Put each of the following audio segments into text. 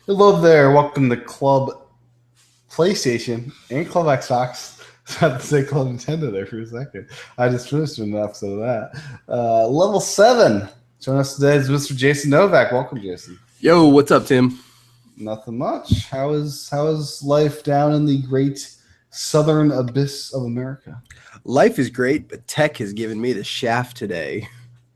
Hello there. Welcome to Club PlayStation and Club Xbox. I have to say Club Nintendo there for a second. I just finished an episode of that. Level 7. Joining us today is Mr. Jason Novak. Welcome, Jason. Yo, what's up, Tim? Nothing much. How is life down in the great southern abyss of America? Life is great, but tech has given me the shaft today.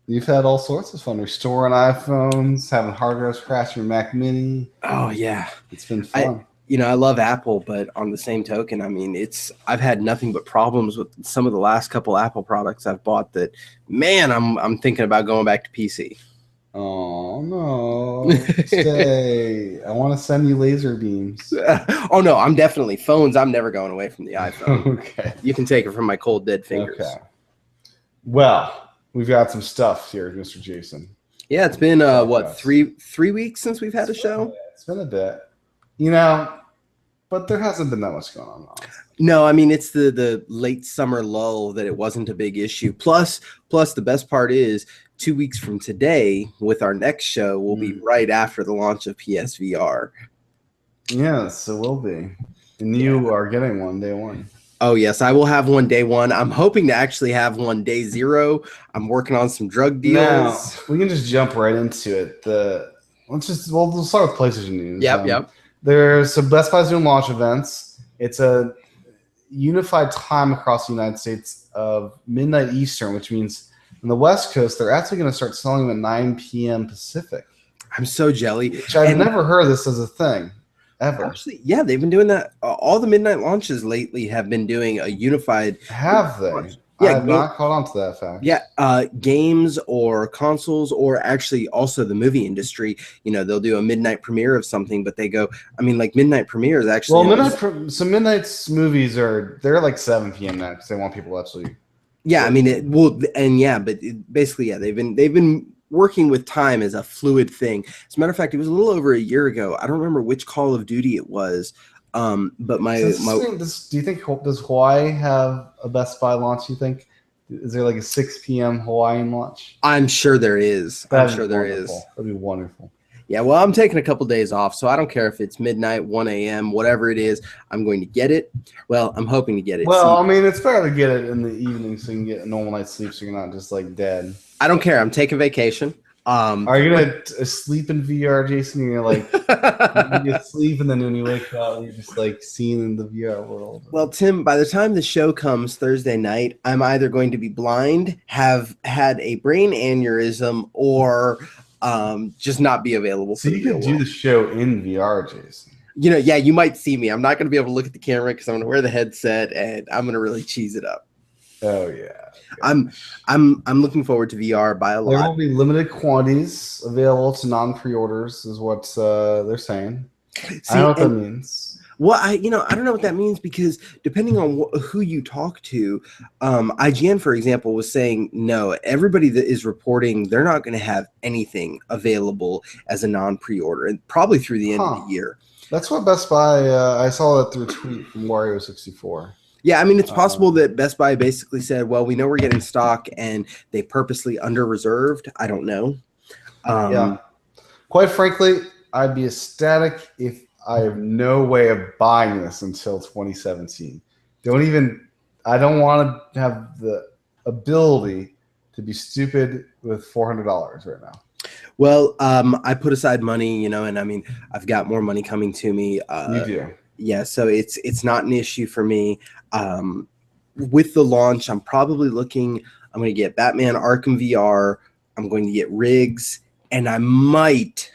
You've had all sorts of fun. Restoring iPhones, having hard drives crash your Mac Mini. Oh yeah, It's been I fun. I love Apple, but on the same token, I've had nothing but problems with some of the last couple Apple products I've bought. That man, I'm thinking about going back to PC. Oh no! Stay. I want to send you laser beams. Oh no, I'm definitely phones. I'm never going away from the iPhone. Okay. You can take it from my cold dead fingers. Okay. Well, we've got some stuff here, Mr. Jason. Yeah, it's been what Yes. three weeks since we've had a show. It's been a bit, but there hasn't been that much going on. No, I mean it's the late summer lull that it wasn't a big issue. Plus the best part is 2 weeks from today, with our next show, will be right after the launch of PSVR. Yes, it will be. And you are getting one day one. Oh yes, I will have one day one. I'm hoping to actually have one day zero. I'm working on some drug Now deals. we can just jump right into it. We'll start with PlayStation news. Yep. There's some Best Buy's doing launch events. It's a unified time across the United States of midnight Eastern, which means on the West Coast, they're actually going to start selling them at 9 p.m. Pacific. I'm so jelly. Which I've never heard this as a thing, ever. Actually, yeah, they've been doing that. All the midnight launches lately have been doing a unified. Have they? Yeah, I have not caught on to that fact. Yeah, games or consoles, or actually also the movie industry. They'll do a midnight premiere of something, but they go. I mean, like midnight premieres actually. Well, midnight's movies they're like 7 p.m. now because they want people to actually. Yeah, I mean it will, and yeah, but basically, yeah, they've been working with time as a fluid thing. As a matter of fact, it was a little over a year ago. I don't remember which Call of Duty it was, but Do you think does Hawaii have a Best Buy launch? You think is there like a 6 p.m. Hawaiian launch? I'm sure there is. I'm sure there is. That'd be wonderful. Yeah, well, I'm taking a couple days off, so I don't care if it's midnight, 1 a.m., whatever it is. I'm going to get it. Well, I'm hoping to get it. Well, I mean, it's better to get it in the evening so you can get a normal night's sleep, so you're not just like dead. I don't care. I'm taking vacation. Are you gonna sleep in VR, Jason? You're like you sleep, and then when you wake up, you're just like seeing in the VR world. Well, Tim, by the time the show comes Thursday night, I'm either going to be blind, have had a brain aneurysm, or just not be available. So you can do the show in VR, Jason. Yeah, you might see me. I'm not going to be able to look at the camera because I'm going to wear the headset and I'm going to really cheese it up. Oh yeah. I'm looking forward to VR by a lot. There will be limited quantities available to non-pre-orders, is what they're saying. I don't know what that means. Well, I don't know what that means because depending on who you talk to, IGN, for example, was saying no. Everybody that is reporting they're not going to have anything available as a non-pre-order, and probably through the end of the year. That's what Best Buy. I saw that through a tweet from Wario64. Yeah, I mean, it's possible that Best Buy basically said, well, we know we're getting stock, and they purposely under-reserved. I don't know. Yeah. Quite frankly, I'd be ecstatic if I have no way of buying this until 2017. I don't want to have the ability to be stupid with $400 right now. Well, I put aside money, and I mean, I've got more money coming to me. You do. Yeah, so it's not an issue for me. With the launch, I'm probably looking. I'm going to get Batman Arkham VR. I'm going to get Riggs, and I might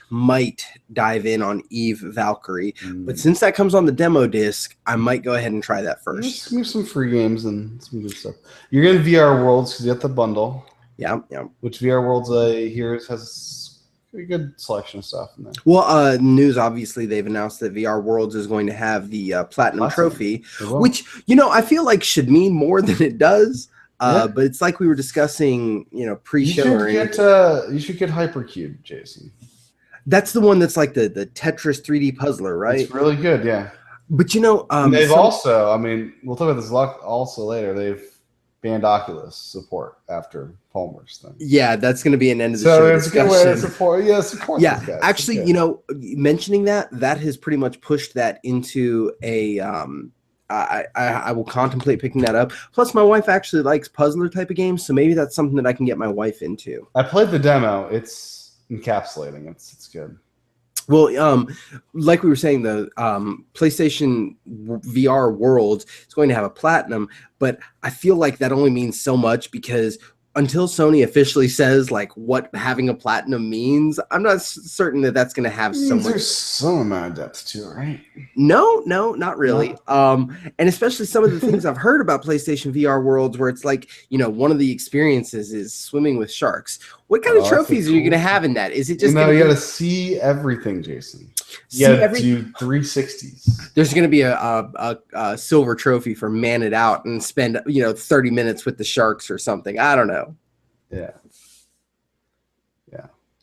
dive in on Eve Valkyrie. But since that comes on the demo disc, I might go ahead and try that first. Just give me some free games and some good stuff. You're getting VR Worlds because you get the bundle. Yeah. Which VR Worlds here has a good selection of stuff in there. Well, news, obviously, they've announced that VR Worlds is going to have the Platinum Trophy, which, I feel like should mean more than it does. But it's like we were discussing, pre-show. You should get Hypercube, Jason. That's the one that's like the Tetris 3D puzzler, right? It's really good, yeah. But they've also, we'll talk about this a lot also later. They've banned Oculus support after Palmer's thing. Yeah, that's going to be an end of the So show it's discussion. a good way to support. Yeah, support Yeah, these guys. actually, Okay. you know, mentioning that has pretty much pushed that into a. I will contemplate picking that up. Plus, my wife actually likes puzzler type of games, so maybe that's something that I can get my wife into. I played the demo. It's encapsulating. It's good. Well, like we were saying, the PlayStation VR Worlds is going to have a platinum, but I feel like that only means so much because until Sony officially says like what having a platinum means, I'm not certain that that's going to have so much. There's some amount of depth to it, right? No, not really. And especially some of the things I've heard about PlayStation VR Worlds, where it's like, you know, one of the experiences is swimming with sharks. What kind of trophies are you going to have in that? Is it just you got to see everything, Jason? You got to do 360s. There's going to be a silver trophy for man it out and spend 30 minutes with the sharks or something. I don't know. Yeah,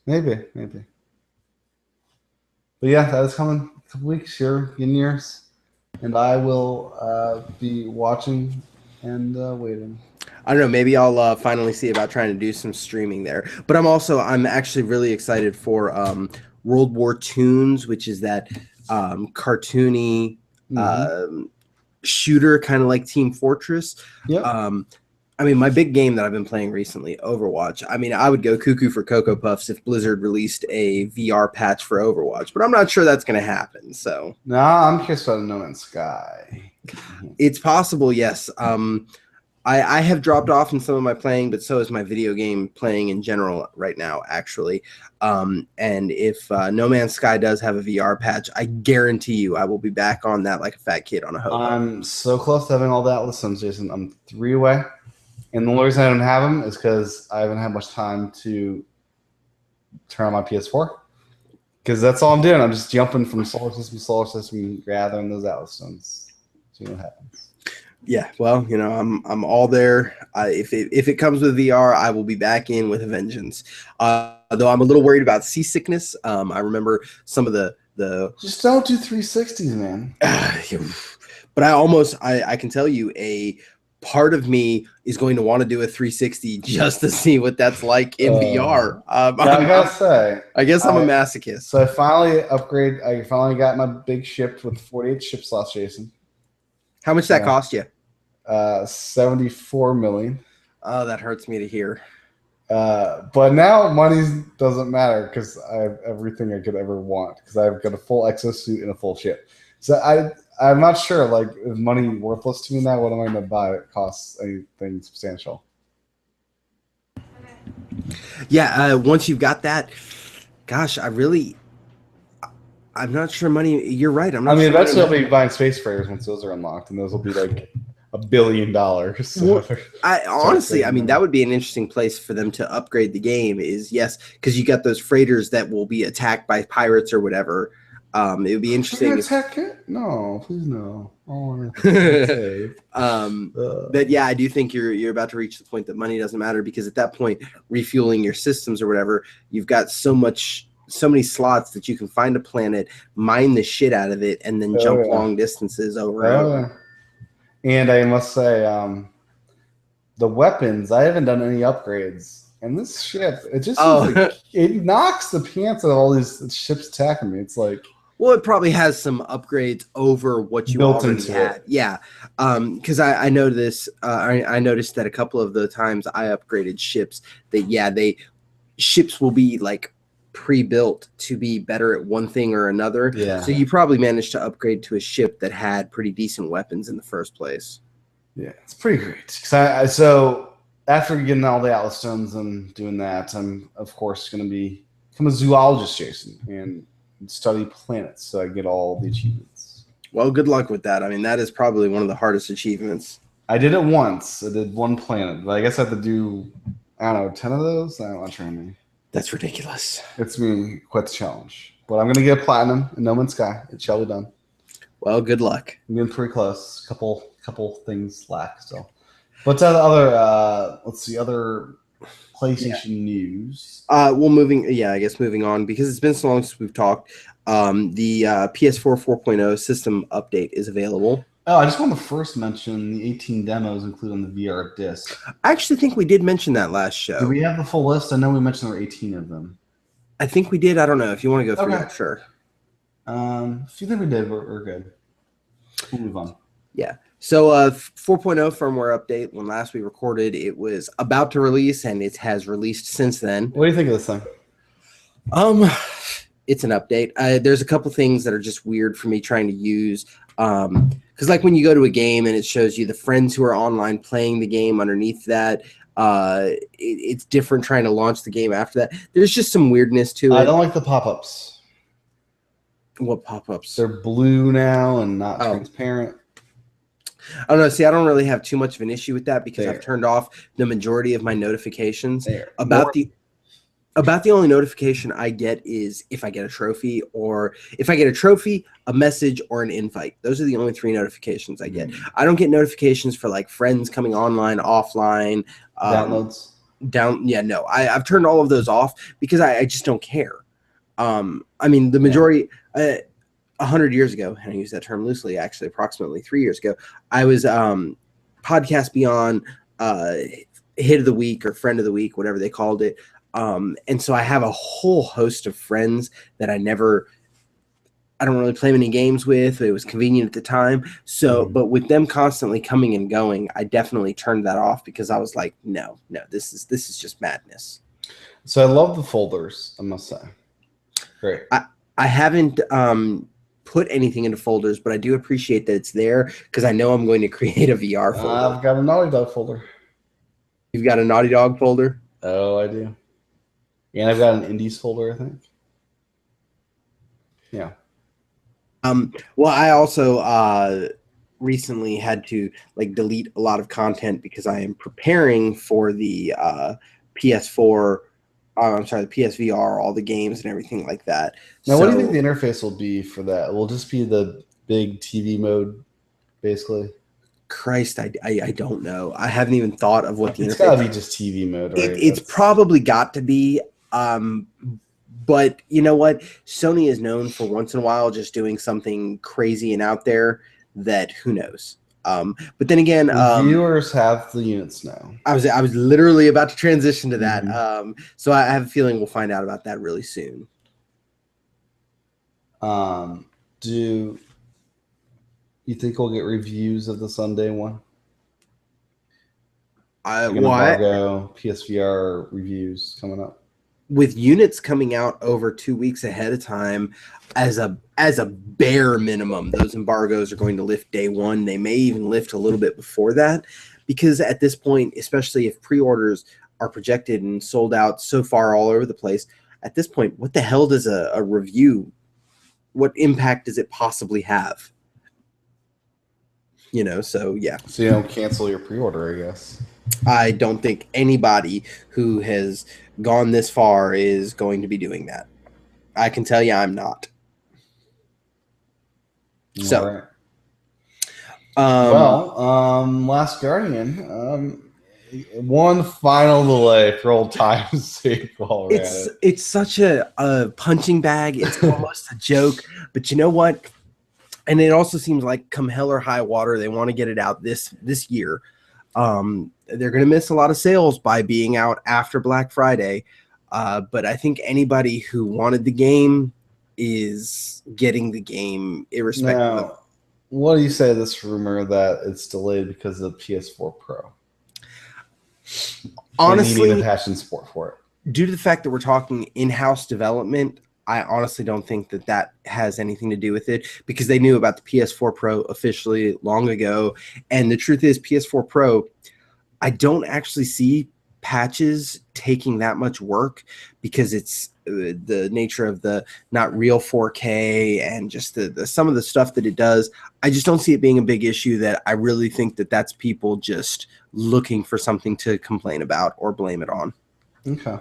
maybe. But yeah, that is coming a couple weeks here in years, and I will be watching and waiting. I don't know. Maybe I'll finally see about trying to do some streaming there. But I'm actually really excited for World War Toons, which is that cartoony shooter, kind of like Team Fortress. Yeah. I mean, my big game that I've been playing recently, Overwatch. I mean, I would go cuckoo for Cocoa Puffs if Blizzard released a VR patch for Overwatch, but I'm not sure that's going to happen. So, no, I'm curious about No Man's Sky. It's possible, yes. I have dropped off in some of my playing, but so is my video game playing in general right now, actually. And if No Man's Sky does have a VR patch, I guarantee you I will be back on that like a fat kid on a hobo. I'm so close to having all that listens, Jason. I'm 3 away. And the only reason I don't have them is because I haven't had much time to turn on my PS4. Because that's all I'm doing. I'm just jumping from solar system to solar system, gathering those Atlas stones. See what happens. Yeah, well, I'm all there. If it comes with VR, I will be back in with a vengeance. Though I'm a little worried about seasickness. I remember some of the just don't do 360s, man. But I can tell you a part of me is going to want to do a 360 just to see what that's like in VR. I gotta say, I guess I'm a masochist. So I finally got my big ship with 48 ship slots, Jason. How much that cost you? $74 million. Oh, that hurts me to hear. But now money doesn't matter because I have everything I could ever want because I've got a full exosuit and a full ship. So I'm not sure, like, is money worthless to me now? What am I going to buy that costs anything substantial? Yeah, once you've got that, gosh, I'm not sure money. You're right. Eventually I'll be buying space freighters once those are unlocked, and those will be like $1 billion. So honestly, that would be an interesting place for them to upgrade the game. Is yes, because you got those freighters that will be attacked by pirates or whatever. It would be interesting. Attack it? No, please no. But yeah, I do think you're about to reach the point that money doesn't matter because at that point, refueling your systems or whatever, you've got so many slots that you can find a planet, mine the shit out of it, and then jump long distances over and over. And I must say, the weapons, I haven't done any upgrades. And this ship, it just it knocks the pants out of all these ships attacking me. It's like, well, it probably has some upgrades over what you already had. Yeah, because I know this. I noticed that a couple of the times I upgraded ships, ships will be like pre-built to be better at one thing or another. Yeah. So you probably managed to upgrade to a ship that had pretty decent weapons in the first place. Yeah, it's pretty great. So after getting all the Atlas stones and doing that, I'm of course going to become a zoologist, Jason, and study planets so I get all the achievements. Well, good luck with that. I mean, that is probably one of the hardest achievements. I did it once. I did one planet, but I guess I have to do, 10 of those? I don't want to try me. That's ridiculous. It's me quite the challenge. But I'm going to get a platinum in No Man's Sky. It shall be done. Well, good luck. I'm getting pretty close. Couple things lack still. What's other PlayStation news? Moving on because it's been so long since we've talked. The PS4 4.0 system update is available. Oh, I just want to first mention the 18 demos included on the VR disc. I actually think we did mention that last show. Do we have the full list? I know we mentioned there were 18 of them. I think we did. I don't know. If you want to go through Okay. that, sure. If you think we did, we're good. We'll move on. Yeah. So 4.0 firmware update. When last we recorded, it was about to release, and it has released since then. What do you think of this thing? It's an update. There's a couple things that are just weird for me trying to use. Because like when you go to a game and it shows you the friends who are online playing the game underneath that, it's different trying to launch the game after that. There's just some weirdness to it. I don't like the pop-ups. What pop-ups? They're blue now and not transparent. I don't know. See, I don't really have too much of an issue with that because I've turned off the majority of my notifications. About the only notification I get is if I get a trophy, or if I get a trophy, a message, or an invite. Those are the only 3 notifications I get. I don't get notifications for like friends coming online, offline, downloads. No, I've turned all of those off because I just don't care. I mean, the majority, 100 years ago, and I use that term loosely, actually, approximately 3 years ago, I was Podcast Beyond Hit of the Week or Friend of the Week, whatever they called it. And so I have a whole host of friends that I don't really play many games with. It was convenient at the time. So, but with them constantly coming and going, I definitely turned that off because I was like, no, this is just madness. So I love the folders, I must say. Great. I haven't put anything into folders, but I do appreciate that it's there because I know I'm going to create a VR folder. I've got a Naughty Dog folder. You've got a Naughty Dog folder? Oh, I do. And I've got an Indies folder, I think. Yeah. Well, I also recently had to like delete a lot of content because I am preparing for the PS4. I'm sorry, the PSVR, all the games and everything like that. Now, what do you think the interface will be for that? Will it just be the big TV mode, basically? Christ, I don't know. I haven't even thought of what the interface. It's got to be just TV mode, right? It's probably got to be. But you know what? Sony is known for once in a while just doing something crazy and out there that who knows. But then again, viewers have the units now. I was literally about to transition to that. So I have a feeling we'll find out about that really soon. Do you think we'll get reviews of the Sunday one? Embargo, PSVR reviews coming up. With units coming out over 2 weeks ahead of time, as a bare minimum, those embargoes are going to lift day one. They may even lift a little bit before that, because at this point, especially if pre-orders are projected and sold out so far all over the place, at this point, what the hell does a review, what impact does it possibly have? You know, so yeah. So you don't cancel your pre-order, I guess. I don't think anybody who has gone this far is going to be doing that. I can tell you I'm not. So, Last Guardian, one final delay for old time's sake. It's such a punching bag. It's almost a joke. But you know what? And it also seems like come hell or high water, they want to get it out this year. They're going to miss a lot of sales by being out after Black Friday. But I think anybody who wanted the game is getting the game irrespective. Now, what do you say to this rumor that it's delayed because of PS4 Pro? Honestly, needing a passion sport for it. Due to the fact that we're talking in-house development, I honestly don't think that has anything to do with it, because they knew about the PS4 Pro officially long ago. And the truth is, PS4 Pro, I don't actually see patches taking that much work, because it's the nature of the not real 4K and just the some of the stuff that it does. I just don't see it being a big issue. That I really think that's people just looking for something to complain about or blame it on. Okay.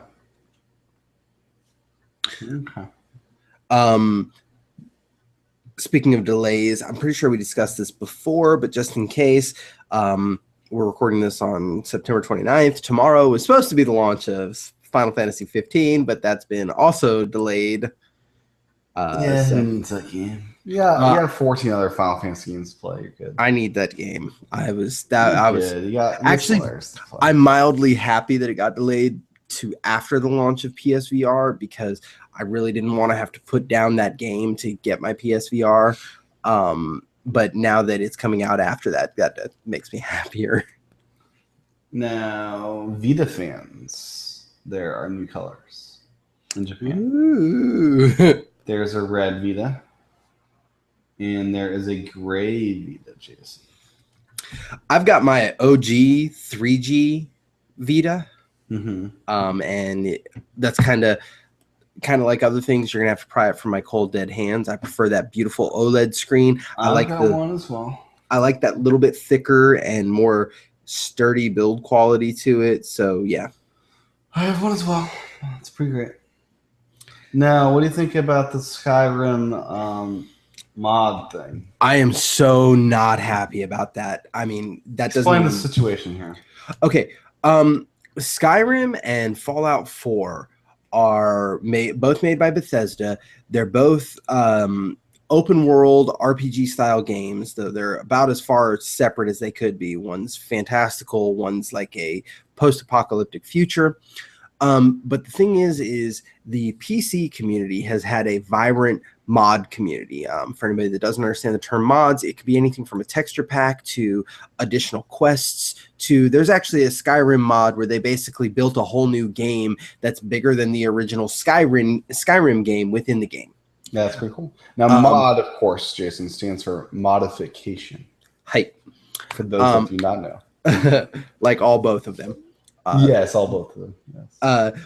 Speaking of delays, I'm pretty sure we discussed this before, but just in case, we're recording this on September 29th. Tomorrow was supposed to be the launch of Final Fantasy 15, but that's been also delayed Yeah, who So needs that game? Yeah, you got 14 other Final Fantasy games to play. You're good. I need that game. I was You got actually Slayers to play. I'm mildly happy that it got delayed to after the launch of PSVR because I really didn't want to have to put down that game to get my PSVR. But now that it's coming out after that makes me happier. Now, Vita fans, there are new colors in Japan. Ooh. There's a red Vita, and there is a gray Vita, Jason. I've got my OG 3G Vita. Mm-hmm. And that's kind of like other things. You're gonna have to pry it from my cold dead hands. I prefer that beautiful OLED screen. I've got one as well. I like that little bit thicker and more sturdy build quality to it. So yeah, I have one as well. It's pretty great. Now, what do you think about the Skyrim mod thing? I am so not happy about that. I mean, that doesn't explain the situation here. Okay, Skyrim and Fallout 4 are both made by Bethesda. They're both open world RPG style games, though they're about as far separate as they could be. One's fantastical, one's like a post-apocalyptic future. But the thing is the PC community has had a vibrant mod community. For anybody that doesn't understand the term mods, it could be anything from a texture pack to additional quests to there's actually a Skyrim mod where they basically built a whole new game that's bigger than the original Skyrim game within the game. Yeah, that's pretty cool. Now, mod, of course, Jason, stands for modification. Hype. For those that do not know. Like both of them. Yes, both of them. Yes.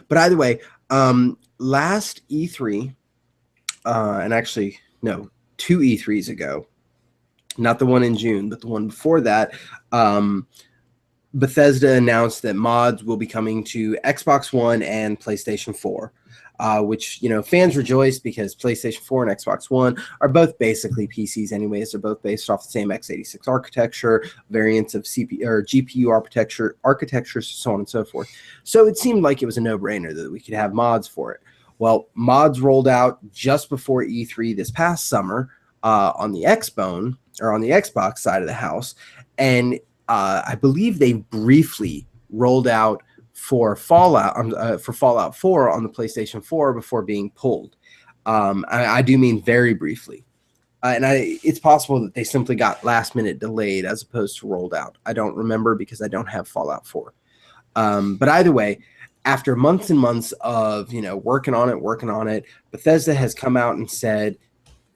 But either way, last E3, and actually, no, 2 E3s ago, not the one in June, but the one before that, Bethesda announced that mods will be coming to Xbox One and PlayStation 4. Which, fans rejoice because PlayStation 4 and Xbox One are both basically PCs anyways. They're both based off the same x86 architecture, variants of CPU or GPU architectures, so on and so forth. So it seemed like it was a no-brainer that we could have mods for it. Well, mods rolled out just before E3 this past summer on the Xbone, or on the Xbox side of the house, and I believe they briefly rolled out for Fallout 4 on the PlayStation 4 before being pulled. I do mean very briefly. And it's possible that they simply got last minute delayed as opposed to rolled out. I don't remember because I don't have Fallout 4. But either way, after months and months of working on it, Bethesda has come out and said,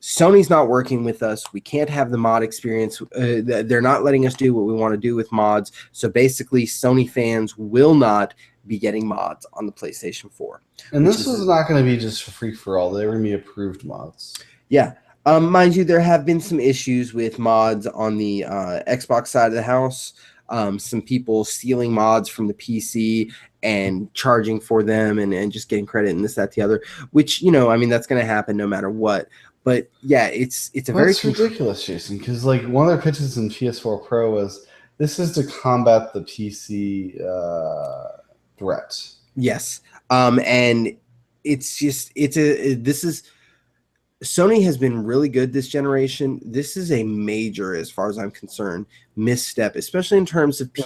Sony's not working with us. We can't have the mod experience. They're not letting us do what we want to do with mods. So basically, Sony fans will not be getting mods on the PlayStation 4. And this is not going to be just free for all. They're going to be approved mods. Yeah. Mind you, there have been some issues with mods on the Xbox side of the house. Some people stealing mods from the PC and charging for them and just getting credit and this, that, the other, which, that's going to happen no matter what. But yeah, it's ridiculous, Jason, because like one of their pitches in PS4 Pro was this is to combat the PC threat. Yes, and Sony has been really good this generation. This is a major, as far as I'm concerned, misstep, especially in terms of PR.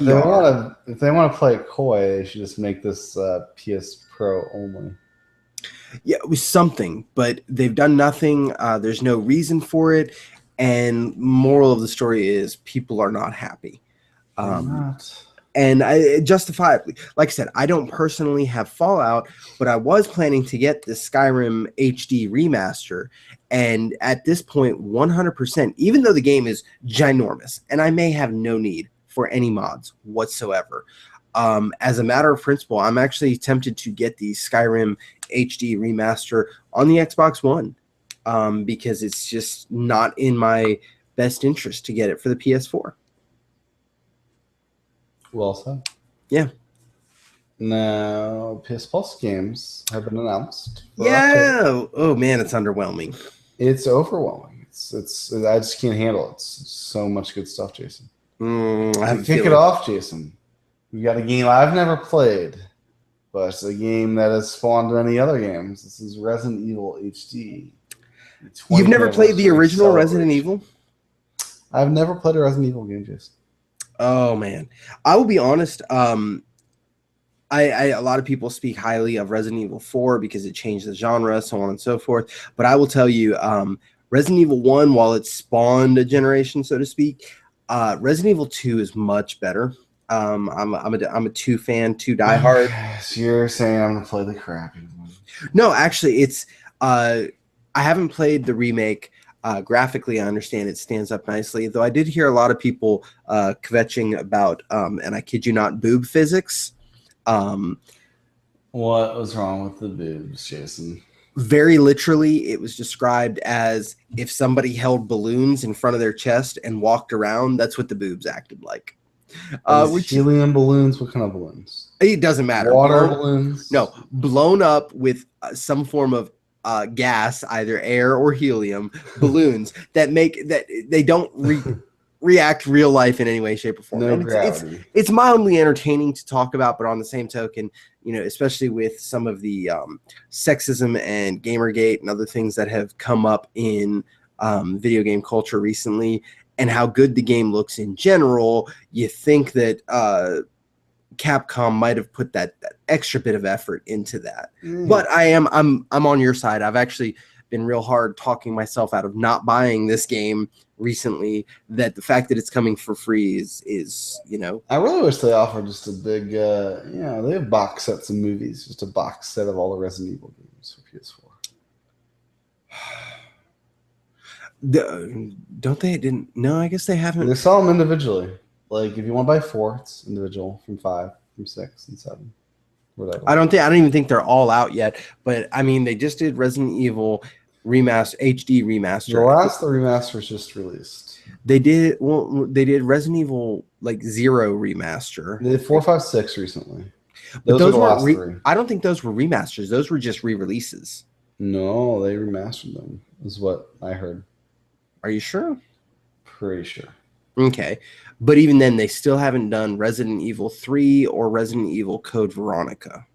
If they want to play it coy, they should just make this PS Pro only. Yeah, it was something, but they've done nothing. There's no reason for it. And moral of the story is people are not happy. And justifiably, like I said, I don't personally have Fallout, but I was planning to get the Skyrim HD remaster. And at this point, 100%, even though the game is ginormous, and I may have no need for any mods whatsoever, as a matter of principle, I'm actually tempted to get the Skyrim HD remaster on the Xbox One because it's just not in my best interest to get it for the PS4. Well said. Yeah. Now, PS Plus games have been announced. Yeah. Oh man, it's underwhelming. It's overwhelming. It's I just can't handle it. It's so much good stuff, Jason. Kick it off, Jason. We got a game I've never played, but it's a game that has spawned many other games. This is Resident Evil HD. You've 20th never played the anniversary original Resident celebration. Evil? I've never played a Resident Evil game, Jason. Oh man, I will be honest. I a lot of people speak highly of Resident Evil 4 because it changed the genre, so on and so forth. But I will tell you, Resident Evil 1, while it spawned a generation, so to speak, Resident Evil 2 is much better. I'm a 2 fan, 2 diehard. Okay, so you're saying I'm gonna play the crappy one. No, actually, it's I haven't played the remake. Graphically, I understand it stands up nicely, though I did hear a lot of people kvetching about, and I kid you not, boob physics. What was wrong with the boobs, Jason? Very literally, it was described as if somebody held balloons in front of their chest and walked around, that's what the boobs acted like. Which Helium balloons? What kind of balloons? it doesn't matter. Water balloons? No, blown up with some form of gas, either air or helium balloons that they don't react real life in any way, shape, or form. No And gravity. it's mildly entertaining to talk about, but on the same token, especially with some of the sexism and Gamergate and other things that have come up in video game culture recently, and how good the game looks in general, you think that Capcom might have put that extra bit of effort into that. But I'm on your side. I've actually been real hard talking myself out of not buying this game recently, that the fact that it's coming for free is I really wish they offered just a big they have box sets of movies, just a box set of all the Resident Evil games for PS4. Don't they? Didn't no, I guess they haven't. They sell them individually. Like if you want to buy 4, it's individual from 5, from 6, and 7. Whatever. I don't even think they're all out yet, but I mean they just did Resident Evil remaster, HD remaster. The last remaster was just released. They did Resident Evil like 0 remaster. They did 4, 5, 6 recently. Those are the weren't last 3. I don't think those were remasters. Those were just re-releases. No, they remastered them, is what I heard. Are you sure? Pretty sure. Okay. But even then, they still haven't done Resident Evil 3 or Resident Evil Code Veronica.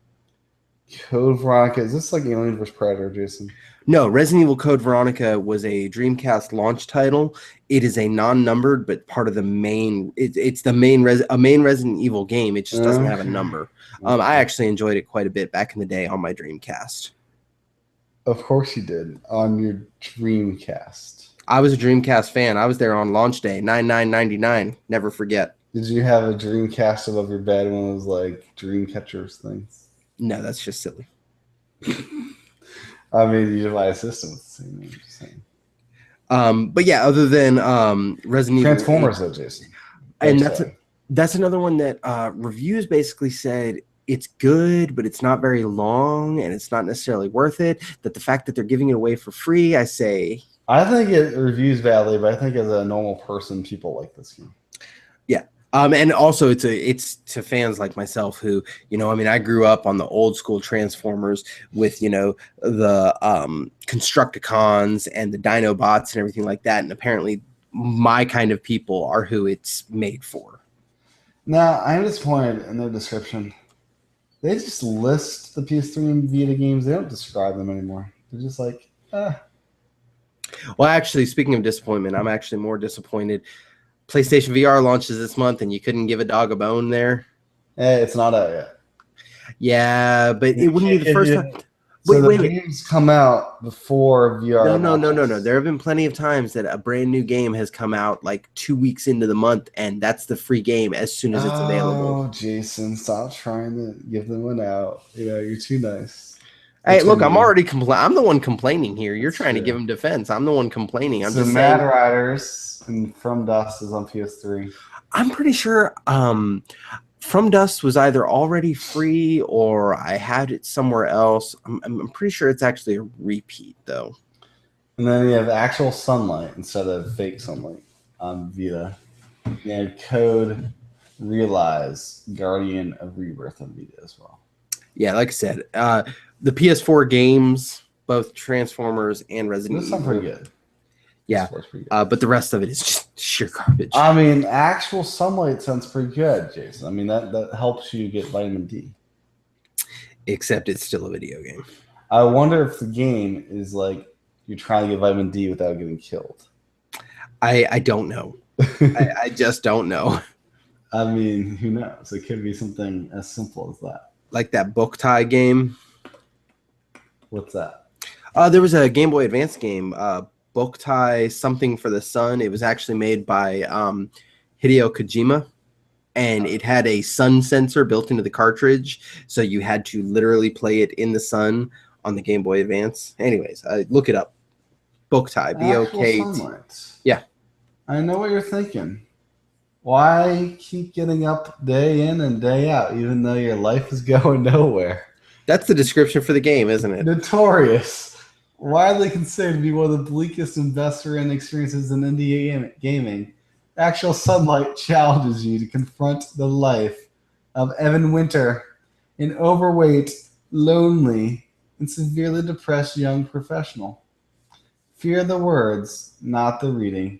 Code Veronica, is this like Alien vs. Predator, Jason? No, Resident Evil Code Veronica was a Dreamcast launch title. It is a non-numbered, but part of the main. It's the main Resident Evil game. It just doesn't have a number. I actually enjoyed it quite a bit back in the day on my Dreamcast. Of course you did, on your Dreamcast. I was a Dreamcast fan. I was there on launch day, 99.99. Never forget. Did you have a Dreamcast above your bed, one of those like Dreamcatchers things? No, that's just silly. I mean, you buy a system with the same name. Just saying. But yeah, other than Resident Evil Transformers, though, Jason. And that's another one that reviews basically said it's good, but it's not very long, and it's not necessarily worth it. That the fact that they're giving it away for free, I say. I think it reviews badly, but I think as a normal person, people like this game. Yeah. And also it's to fans like myself who, I grew up on the old school Transformers with, the Constructicons and the Dinobots and everything like that. And apparently my kind of people are who it's made for. Now, I'm disappointed in their description. They just list the PS3 and Vita games. They don't describe them anymore. They're just like, Well, actually, speaking of disappointment, I'm actually more disappointed. PlayStation VR launches this month, and you couldn't give a dog a bone there. It's not out yet. Yeah, but it wouldn't be the first time. So the games come out before VR. No. There have been plenty of times that a brand new game has come out like 2 weeks into the month, and that's the free game as soon as it's available. Oh, Jason, stop trying to give them one out. You're too nice. Hey, look, I'm already complaining. I'm the one complaining here. You're trying to give him defense. I'm the one complaining. I'm so just Mad saying. Riders and From Dust is on PS3. I'm pretty sure From Dust was either already free or I had it somewhere else. I'm pretty sure it's actually a repeat, though. And then you have actual sunlight instead of fake sunlight on Vita. You have Code Realize, Guardian of Rebirth on Vita as well. Yeah, like I said, the PS4 games, both Transformers and Resident Evil. This sounds pretty good. Yeah, but the rest of it is just sheer garbage. I mean, actual sunlight sounds pretty good, Jason. I mean, that helps you get vitamin D. Except it's still a video game. I wonder if the game is like you're trying to get vitamin D without getting killed? I don't know. I just don't know. I mean, who knows? It could be something as simple as that. Like that book tie game. What's that? There was a Game Boy Advance game, book tie something for the sun. It was actually made by Hideo Kojima, and it had a sun sensor built into the cartridge, so you had to literally play it in the sun on the Game Boy Advance. Anyways, look it up. Book tie, B-O-K-T. Yeah. I know what you're thinking. Why keep getting up day in and day out, even though your life is going nowhere? That's the description for the game, isn't it? Notorious. Widely considered to be one of the bleakest and best run experiences in indie gaming, Actual Sunlight challenges you to confront the life of Evan Winter, an overweight, lonely, and severely depressed young professional. Fear the words, not the reading.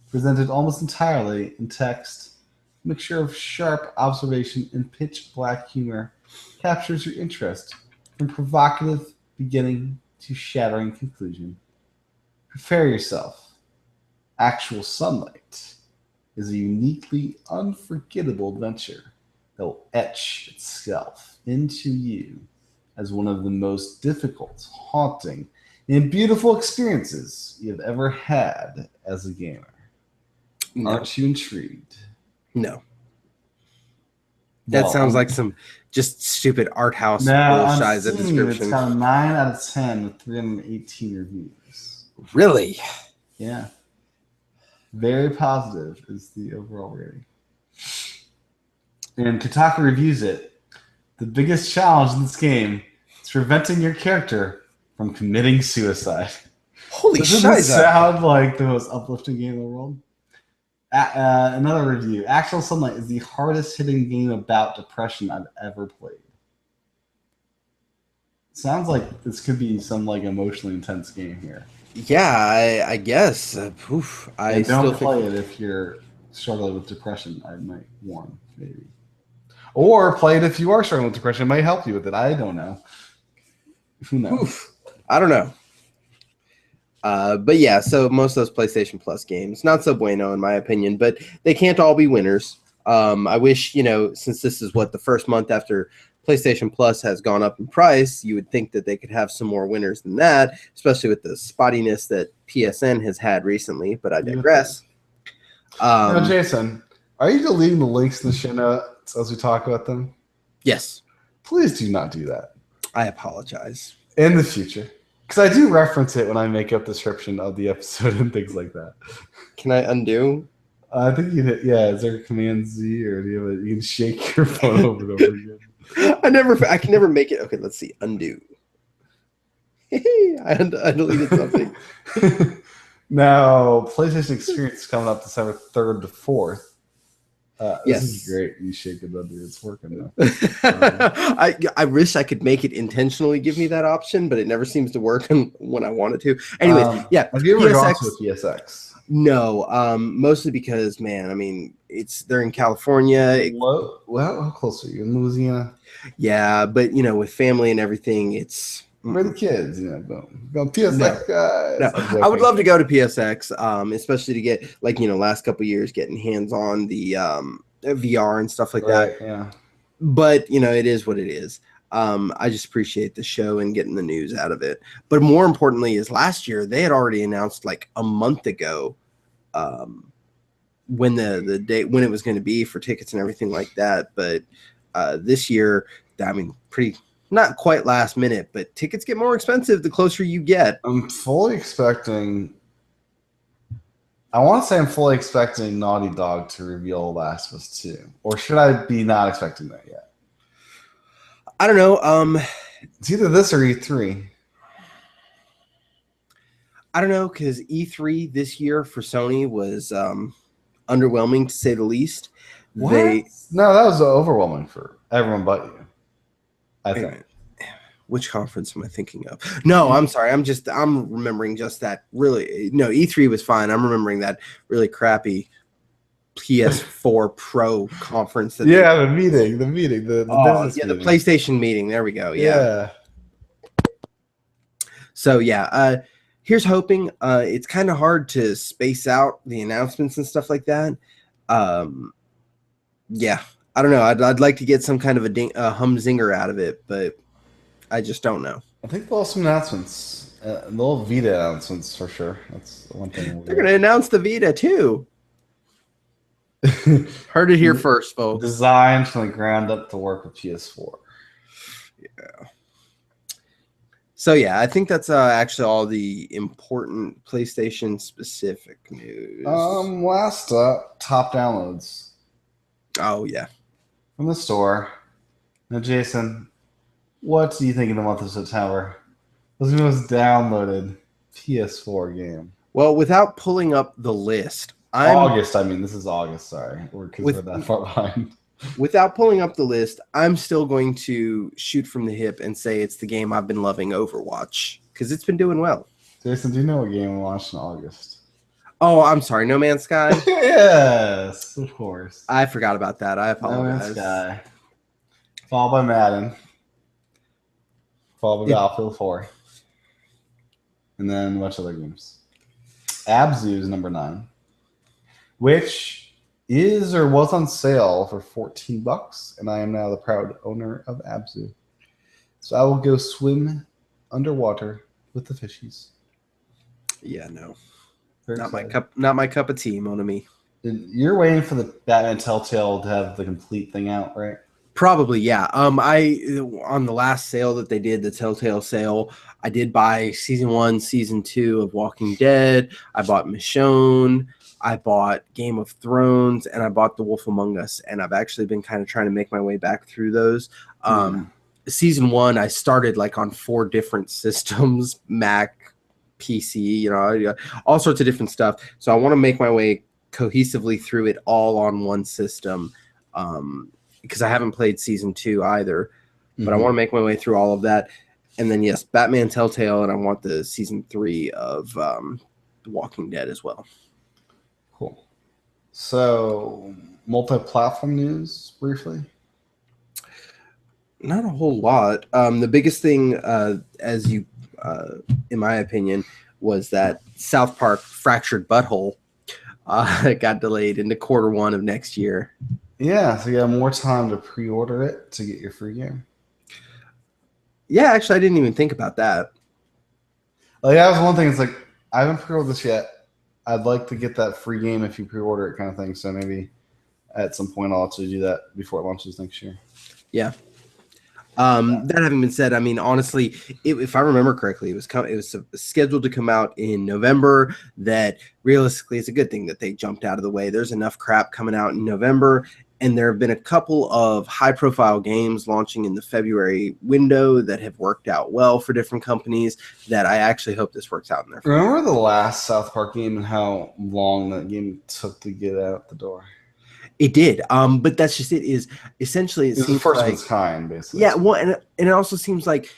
Presented almost entirely in text, a mixture of sharp observation and pitch black humor captures your interest from provocative beginning to shattering conclusion. Prepare yourself. Actual Sunlight is a uniquely unforgettable adventure that will etch itself into you as one of the most difficult, haunting, and beautiful experiences you have ever had as a gamer. No. Aren't you intrigued? No. That sounds like some just stupid art house bullshit as a description. It's got a 9 out of 10 with 318 reviews. Really? Yeah. Very positive is the overall rating. And Kotaku reviews it. The biggest challenge in this game is preventing your character from committing suicide. Holy shit. Doesn't this sound like the most uplifting game in the world? Another review. Actual Sunlight is the hardest hitting game about depression I've ever played. Sounds like this could be some like emotionally intense game here. Yeah, I guess. Don't play it if you're struggling with depression. I might warn, maybe. Or play it if you are struggling with depression. It might help you with it. I don't know. Who knows? I don't know. But yeah, so most of those PlayStation Plus games, not so bueno in my opinion, but they can't all be winners. I wish, since this is the first month after PlayStation Plus has gone up in price, you would think that they could have some more winners than that, especially with the spottiness that PSN has had recently, but I digress. Now, Jason, are you deleting the links in the show notes as we talk about them? Yes. Please do not do that. I apologize. In the future. Because I do reference it when I make up the description of the episode and things like that. Can I undo? I think you hit, is there a Command Z or do you can shake your phone over and over again? I can never make it. Okay, let's see. Undo. I deleted something. Now, PlayStation Experience is coming up December 3rd to 4th. Yes. This is great. You shake it under. It's working now. I wish I could make it intentionally give me that option, but it never seems to work when I want it to. Anyways, have you ever gone to a PSX? No, mostly because, man, I mean, they're in California. Well, how close are you? In Louisiana? Yeah, but, with family and everything, it's... Where are the kids? Go PSX guys. No. I would love to go to PSX, especially to get, last couple of years, getting hands on the VR and stuff like that. Yeah. But, it is what it is. I just appreciate the show and getting the news out of it. But more importantly is last year, they had already announced a month ago when the date, when it was going to be for tickets and everything like that. But this year, not quite last minute, but tickets get more expensive the closer you get. I'm fully expecting Naughty Dog to reveal Last of Us 2. Or should I be not expecting that yet? I don't know. It's either this or E3. I don't know, because E3 this year for Sony was underwhelming, to say the least. What? No, that was overwhelming for everyone but you. I think. Which conference am I thinking of? No, I'm sorry. I'm remembering just that really. No, E3 was fine. I'm remembering that really crappy PS4 Pro conference. The meeting, the business meeting. The PlayStation meeting. There we go. Yeah. So Here's hoping. It's kind of hard to space out the announcements and stuff like that. Yeah, I don't know. I'd like to get some kind of a humzinger out of it, but I just don't know. I think they'll have some announcements. They'll have Vita announcements for sure. That's the one thing. They're going to announce the Vita too. Heard it here first, folks. Designed from the ground up to work with PS4. Yeah. So yeah, I think that's actually all the important PlayStation specific news. Last up, top downloads. Oh yeah, from the store. Now, Jason, what do you think in the month of September was the most downloaded PS4 game? Well, without pulling up the list, August. I mean, this is August. Sorry, because we're that far behind. Without pulling up the list, I'm still going to shoot from the hip and say it's the game I've been loving, Overwatch, because it's been doing well. Jason, do you know what game launched in August? Oh, I'm sorry, No Man's Sky? Yes, of course. I forgot about that. I apologize. No Man's Sky. Followed by Madden. Followed by Battlefield 4. And then a bunch of other games. Abzu is number 9. Which is or was on sale for $14, and I am now the proud owner of Abzu. So I will go swim underwater with the fishies. Yeah, no. Very Not excited. my cup of tea, mon ami. You're waiting for the Batman Telltale to have the complete thing out, right? Probably, yeah. On the last sale that they did, the Telltale sale, I did buy season 1, season 2 of Walking Dead. I bought Michonne. I bought Game of Thrones, and I bought The Wolf Among Us. And I've actually been kind of trying to make my way back through those. Season 1, I started like on 4 different systems, Mac, PC, all sorts of different stuff. So I want to make my way cohesively through it all on one system. Because I haven't played season 2 either, but I want to make my way through all of that. And then, yes, Batman Telltale, and I want the season 3 of The Walking Dead as well. Cool. So, multi-platform news, briefly? Not a whole lot. The biggest thing, in my opinion, was that South Park Fractured Butthole got delayed into Q1 of next year. Yeah, so you have more time to pre-order it to get your free game. Yeah, actually, I didn't even think about that. Oh, yeah, that was one thing. It's like, I haven't pre-ordered this yet. I'd like to get that free game if you pre-order it kind of thing. So maybe at some point I'll actually do that before it launches next year. Yeah. That having been said, I mean, honestly, if I remember correctly, it was scheduled to come out in November. That realistically, it's a good thing that they jumped out of the way. There's enough crap coming out in November, and there have been a couple of high-profile games launching in the February window that have worked out well for different companies. That I actually hope this works out in there. Remember the last South Park game and how long that game took to get out the door? It did, but that's just it. Is essentially it seems the first like, of its kind, basically. Yeah, well, and it also seems like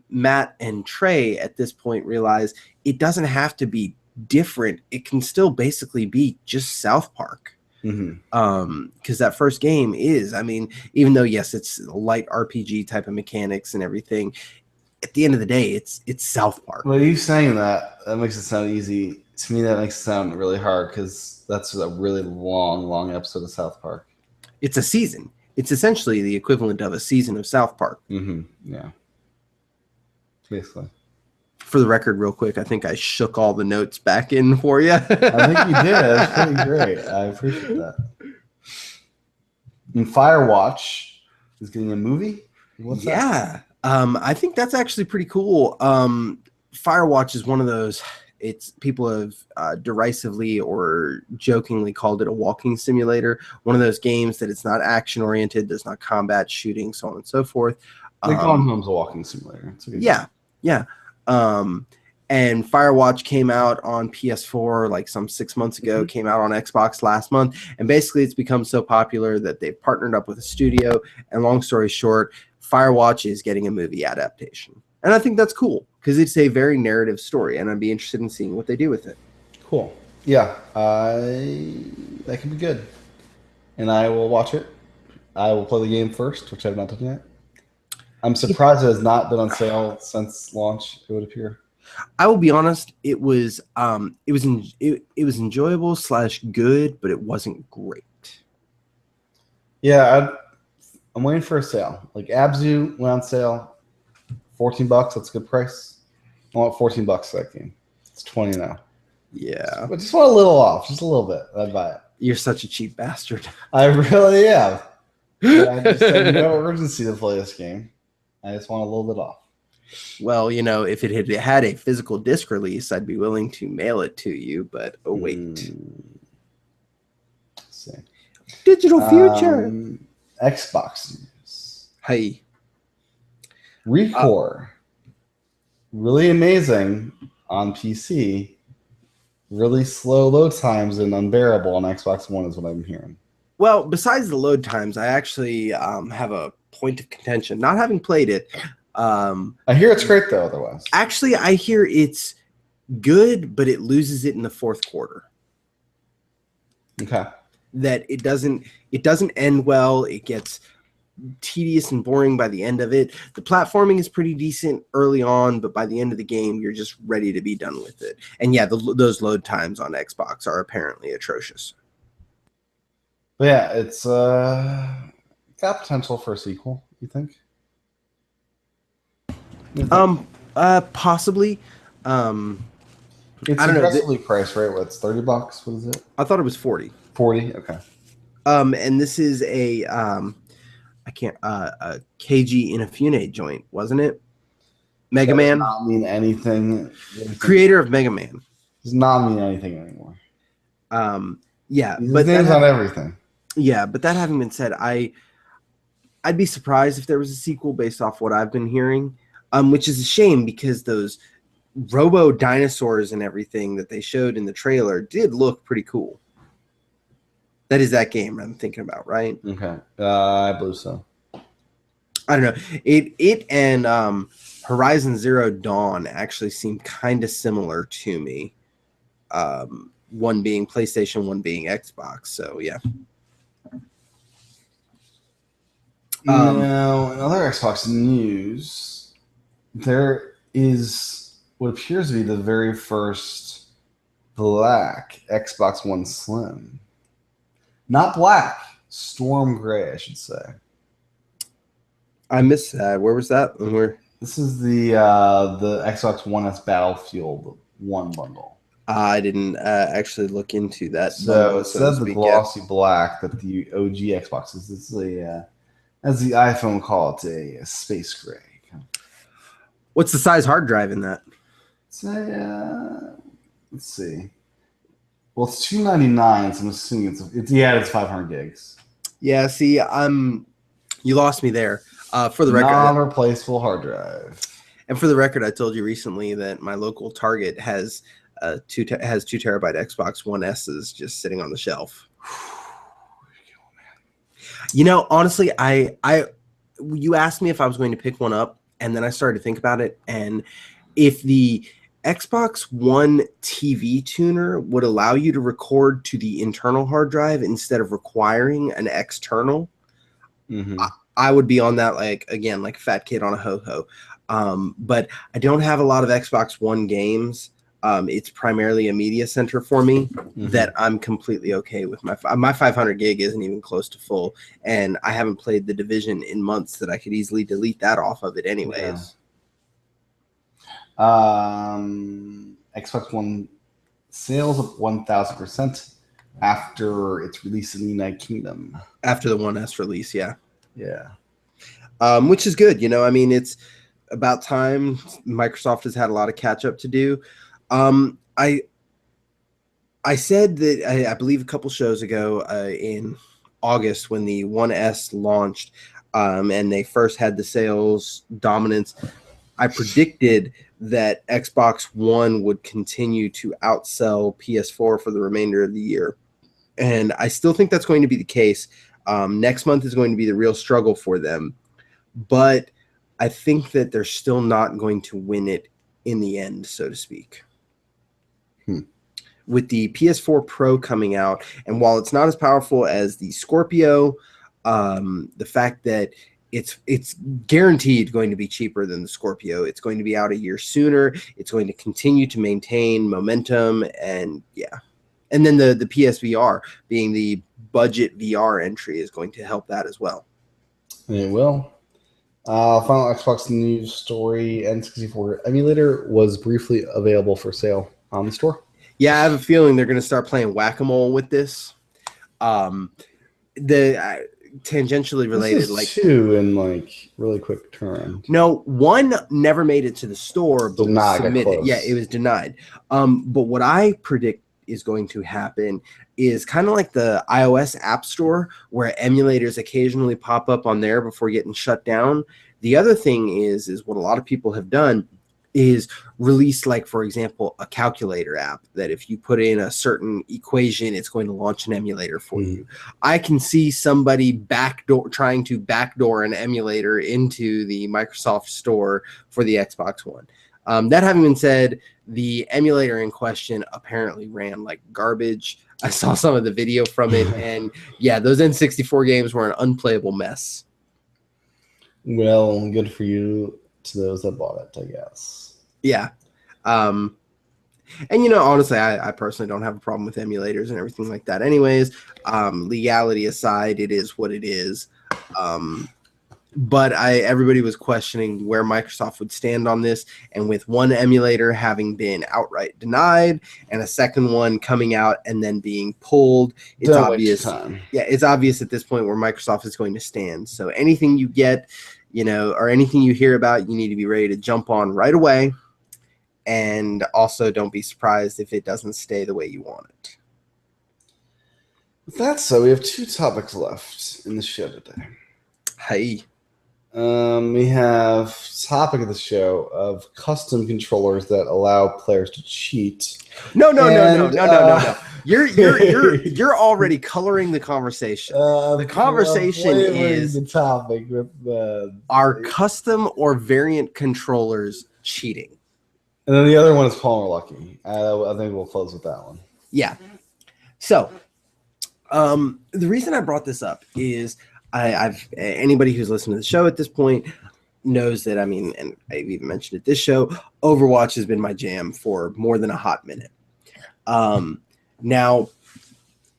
Matt and Trey at this point realize it doesn't have to be different. It can still basically be just South Park. Because that first game is, I mean, even though yes, it's light RPG type of mechanics and everything, at the end of the day, it's South Park. Well, you saying that makes it sound easy. To me, that makes it sound really hard because that's a really long episode of South Park. It's a season. It's essentially the equivalent of a season of South Park. Yeah. Basically. For the record, real quick, I think I shook all the notes back in for you. I think you did. That's pretty great. I appreciate that. And Firewatch is getting a movie? What's that? I think that's actually pretty cool. Firewatch is one of those. People have derisively or jokingly called it a walking simulator. One of those games that it's not action oriented. There's not combat, shooting, so on and so forth. They call Home's a walking simulator. Yeah. And Firewatch came out on PS4 like some 6 months ago, came out on Xbox last month. And basically it's become so popular that they've partnered up with a studio. And long story short, Firewatch is getting a movie adaptation. And I think that's cool because it's a very narrative story. And I'd be interested in seeing what they do with it. Cool. Yeah. That can be good. And I will watch it. I will play the game first, which I've not done yet. I'm surprised it has not been on sale since launch, it would appear. I will be honest. It was enjoyable / good, but it wasn't great. Yeah, I'm waiting for a sale. Like Abzu went on sale, $14. That's a good price. I want $14 for that game. It's 20 now. Yeah, I just want a little off, just a little bit. I'd buy it. you're such a cheap bastard. I really am. But I just have no urgency to play this game. I just want a little bit off. Well, if it had a physical disc release, I'd be willing to mail it to you. But oh wait, Let's see. Digital future. Xbox news. Hey, Recore. Really amazing on PC. Really slow load times and unbearable on Xbox One is what I'm hearing. well, besides the load times, I actually have a point of contention. Not having played it, I hear it's great though. Otherwise, actually, I hear it's good, but it loses it in the fourth quarter. okay. That it doesn't end well. It gets tedious and boring by the end of it. The platforming is pretty decent early on, but by the end of the game, you're just ready to be done with it. And yeah, those load times on Xbox are apparently atrocious. But yeah, it's got potential for a sequel. You think? Possibly. It's I don't know. aggressively priced, right? What's $30? What is it? I thought it was 40. 40. Okay. And this is a KG Inafune joint, wasn't it? Mega Man. Does not mean anything. Creator of Mega Man. Does not mean anything anymore. Yeah, His but name's on everything. Yeah, but that having been said, I'd be surprised if there was a sequel based off what I've been hearing, which is a shame because those robo dinosaurs and everything that they showed in the trailer did look pretty cool. That is that game I'm thinking about, right? Okay, I believe so. I don't know. It and Horizon Zero Dawn actually seem kind of similar to me. One being PlayStation, one being Xbox. So yeah. Now, in other Xbox news, there is what appears to be the very first black Xbox One Slim. Not black, storm gray, I should say. I missed that. Where was that? This is the Xbox One S Battlefield 1 bundle. I didn't actually look into that. So it says the glossy black that the OG Xbox is. This is as the iPhone call it, a space gray. What's the size hard drive in that? It's let's see. Well, it's $299, so I'm assuming it's 500 gigs. Yeah, see, you lost me there. For the record, non-replaceable hard drive. And for the record, I told you recently that my local Target has 2 terabyte Xbox One S's just sitting on the shelf. Honestly, you asked me if I was going to pick one up, and then I started to think about it. And if the Xbox One TV tuner would allow you to record to the internal hard drive instead of requiring an external, I would be on that like a fat kid on a ho-ho. But I don't have a lot of Xbox One games. It's primarily a media center for me that I'm completely okay with. My 500 gig isn't even close to full, and I haven't played The Division in months that I could easily delete that off of it anyways. Yeah. Xbox One sales up 1,000% after its release in the United Kingdom. After the One S release, yeah. Yeah. Which is good. It's about time. Microsoft has had a lot of catch up to do. I said that I believe a couple shows ago in August when the One S launched and they first had the sales dominance, I predicted that Xbox One would continue to outsell PS4 for the remainder of the year. And I still think that's going to be the case. Next month is going to be the real struggle for them. But I think that they're still not going to win it in the end, so to speak. With the PS4 Pro coming out, and while it's not as powerful as the Scorpio, the fact that it's guaranteed going to be cheaper than the Scorpio. It's going to be out a year sooner. It's going to continue to maintain momentum, and and then the PSVR being the budget VR entry is going to help that as well. It will. Final Xbox news story: N64 emulator was briefly available for sale on the store. Yeah, I have a feeling they're going to start playing whack-a-mole with this. Tangentially related, this is two in like really quick turn. No, one never made it to the store, but was submitted. Yeah, it was denied. But what I predict is going to happen is kind of like the iOS App Store, where emulators occasionally pop up on there before getting shut down. The other thing is what a lot of people have done is release, like, for example, a calculator app that if you put in a certain equation, it's going to launch an emulator for you. I can see somebody trying to backdoor an emulator into the Microsoft Store for the Xbox One. That having been said, the emulator in question apparently ran like garbage. I saw some of the video from it, and yeah, those N64 games were an unplayable mess. Well, good for you to those that bought it, I guess. Yeah. And, honestly, I personally don't have a problem with emulators and everything like that anyways. Legality aside, it is what it is. But everybody was questioning where Microsoft would stand on this, and with one emulator having been outright denied and a second one coming out and then being pulled, it's obvious. Yeah, it's obvious at this point where Microsoft is going to stand. So anything you get, or anything you hear about, you need to be ready to jump on right away. And also, don't be surprised if it doesn't stay the way you want it. With that said, we have two topics left in the show today. Hey. We have topic of the show of custom controllers that allow players to cheat. No. You're already coloring the conversation. The conversation is the topic with are custom or variant controllers cheating? And then the other one is Palmer Lucky. I think we'll close with that one. Yeah. So, the reason I brought this up is I've anybody who's listened to the show at this point knows that, and I've even mentioned it this show, Overwatch has been my jam for more than a hot minute. Now,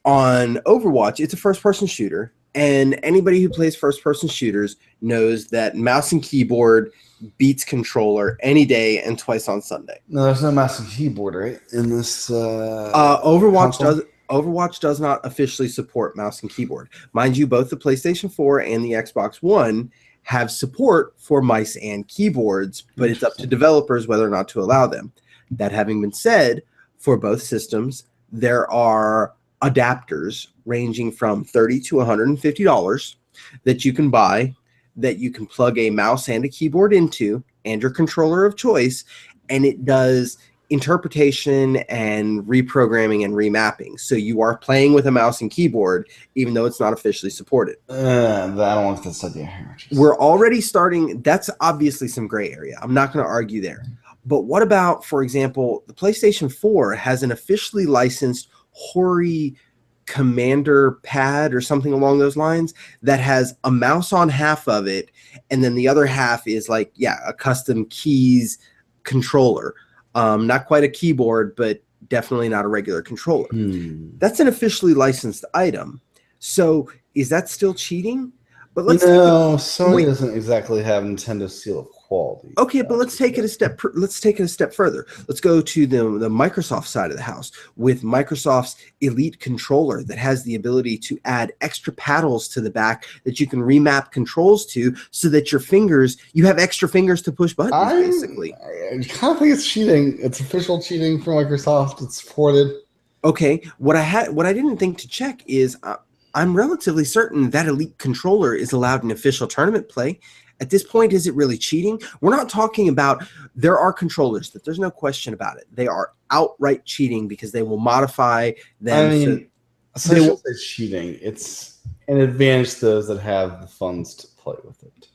on Overwatch, it's a first-person shooter, and anybody who plays first-person shooters knows that mouse and keyboard beats controller any day and twice on Sunday. No, there's no mouse and keyboard, right? In this Overwatch does not officially support mouse and keyboard. Mind you, both the PlayStation 4 and the Xbox One have support for mice and keyboards, but it's up to developers whether or not to allow them. That having been said, for both systems, there are adapters ranging from $30 to $150 that you can buy, that you can plug a mouse and a keyboard into and your controller of choice, and it does interpretation and reprogramming and remapping. So you are playing with a mouse and keyboard, even though it's not officially supported. I don't want this idea here. We're already starting. That's obviously some gray area. I'm not going to argue there. But what about, for example, the PlayStation 4 has an officially licensed Hori Commander pad or something along those lines that has a mouse on half of it, and then the other half is like, a custom keys controller. Not quite a keyboard, but definitely not a regular controller. That's an officially licensed item. So is that still cheating? But Sony doesn't exactly have Nintendo seal of quality. Okay, but let's take it a step. Let's take it a step further. Let's go to the Microsoft side of the house with Microsoft's Elite controller that has the ability to add extra paddles to the back that you can remap controls to, so that you have extra fingers to push buttons. Basically, I kind of think it's cheating. It's official cheating for Microsoft. It's supported. Okay, what I didn't think to check is I'm relatively certain that Elite controller is allowed in official tournament play. At this point, is it really cheating? We're not talking about, there are controllers that there's no question about it. They are outright cheating because they will modify them. It's cheating. It's an advantage to those that have the funds to play with it.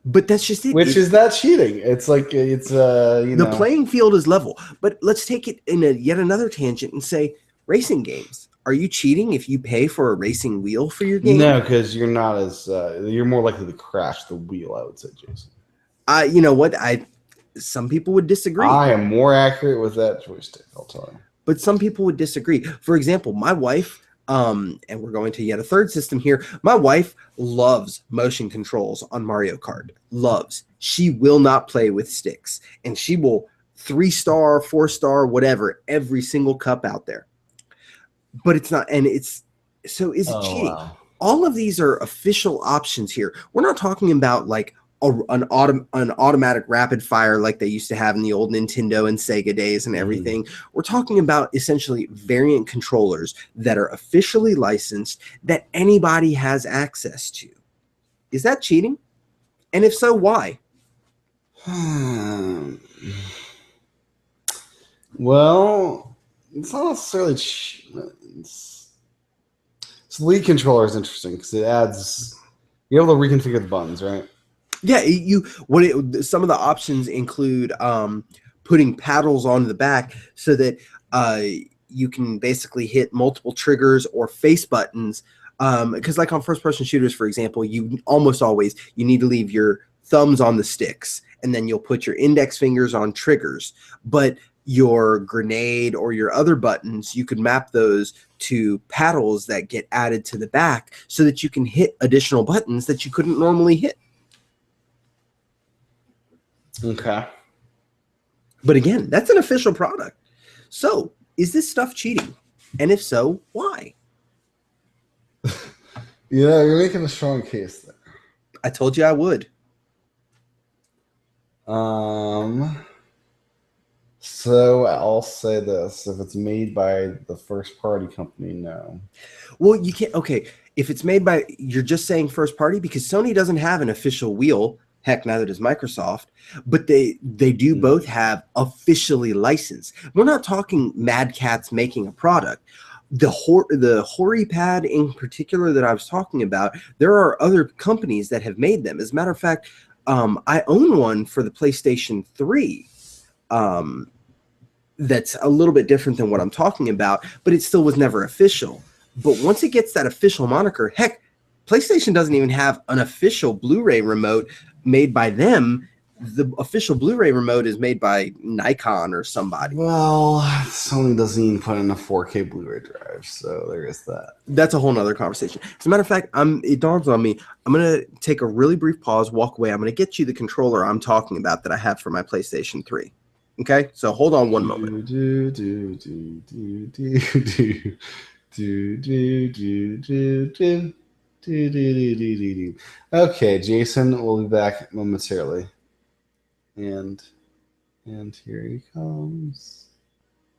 But that's just it. Is that cheating? It's like, the playing field is level. But let's take it in yet another tangent and say racing games Are you cheating if you pay for a racing wheel for your game? No, because you're not as you're more likely to crash the wheel. I would say, Jason. You know what? Some people would disagree. I am more accurate with that joystick. I'll tell you. But some people would disagree. For example, my wife, and we're going to yet a third system here. My wife loves motion controls on Mario Kart. Loves. She will not play with sticks, and she will 3-star, 4-star, whatever, every single cup out there. But it's not, and it's so is it cheating? Wow. All of these are official options here. We're not talking about like an automatic rapid fire like they used to have in the old Nintendo and Sega days and everything. We're talking about essentially variant controllers that are officially licensed that anybody has access to. Is that cheating? And if so, why? Well, it's not necessarily. So the lead controller is interesting because it adds. You're able to reconfigure the buttons, right? Yeah, some of the options include putting paddles on the back so that you can basically hit multiple triggers or face buttons. Because like on first-person shooters, for example, you almost always you need to leave your thumbs on the sticks, and then you'll put your index fingers on triggers. But your grenade or your other buttons, you could map those to paddles that get added to the back so that you can hit additional buttons that you couldn't normally hit. Okay. But again, that's an official product. So, is this stuff cheating? And if so, why? Yeah, you're making a strong case there. I told you I would. So I'll say this: if it's made by the first-party company, no. Well, you can't. Okay, if it's made by, you're just saying first-party because Sony doesn't have an official wheel. Heck, neither does Microsoft. But they do both have officially licensed. We're not talking Mad Catz making a product. The Hori pad in particular that I was talking about, there are other companies that have made them. As a matter of fact, I own one for the PlayStation 3. That's a little bit different than what I'm talking about, but it still was never official. But once it gets that official moniker, heck, PlayStation doesn't even have an official Blu-ray remote made by them. The official Blu-ray remote is made by Nikon or somebody. Well, Sony doesn't even put in a 4K Blu-ray drive, so there is that. That's a whole nother conversation. As a matter of fact, it dawns on me, I'm going to take a really brief pause, walk away. I'm going to get you the controller I'm talking about that I have for my PlayStation 3. Okay? So hold on one moment. Okay, Jason, we'll be back momentarily. And here he comes.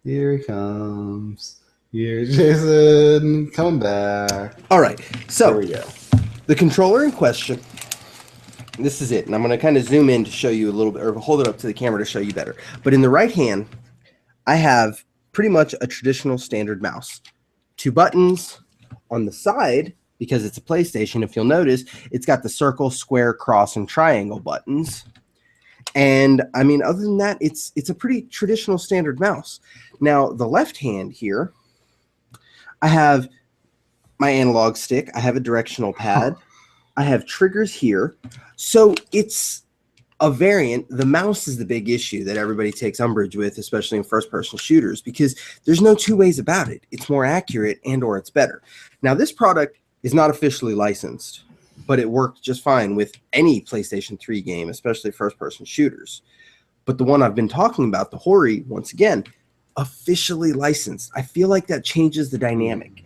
Here he comes. Here's Jason. Coming back. All right. So here we go. The controller in question. This is it. And I'm going to kind of zoom in to show you a little bit, or hold it up to the camera to show you better. But in the right hand, I have pretty much a traditional standard mouse. 2 buttons on the side, because it's a PlayStation, if you'll notice, it's got the circle, square, cross, and triangle buttons. And I mean, other than that, it's a pretty traditional standard mouse. Now, the left hand here, I have my analog stick. I have a directional pad. I have triggers here. So it's a variant. The mouse is the big issue that everybody takes umbrage with, especially in first-person shooters, because there's no two ways about it. It's more accurate and or it's better. Now, this product is not officially licensed, but it worked just fine with any PlayStation 3 game, especially first-person shooters. But the one I've been talking about, the Hori, once again, officially licensed. I feel like that changes the dynamic.